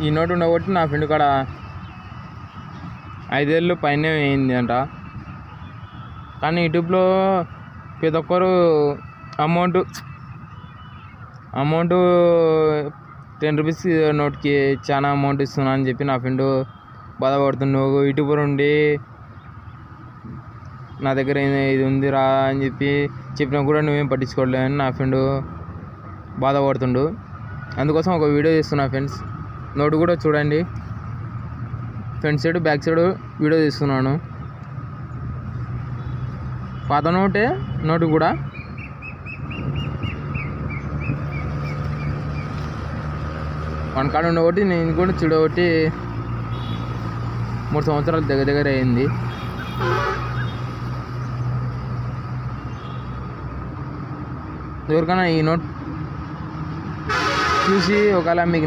ఈ నోటు ఉండబట్టి నా ఫ్రెండ్ కాడ 5 ఏళ్ళు పైన అయింది అంట. కానీ యూట్యూబ్లో ప్రతి ఒక్కరు అమౌంట్ 10 రూపీస్ నోట్కి చాలా అమౌంట్ ఇస్తున్నా అని చెప్పి నా ఫ్రెండ్ బాధపడుతున్నావు. యూట్యూబర్ ఉండి నా దగ్గర ఇది ఉందిరా అని చెప్పినా కూడా నువ్వేం పట్టించుకోవట్లేదని నా ఫ్రెండ్ బాధపడుతుండు. అందుకోసం ఒక వీడియో తీస్తున్నా ఫ్రెండ్స్. నోటు కూడా చూడండి, front side back side video తీస్తున్నాను. పాత నోటు కూడా వన్ కార్డు ఉండబట్టి నేను కూడా చూడబట్టి 3 సంవత్సరాలు దగ్గర అయింది. ఎవరికైనా ఈ నోట్ చూసి ఒకవేళ మీకు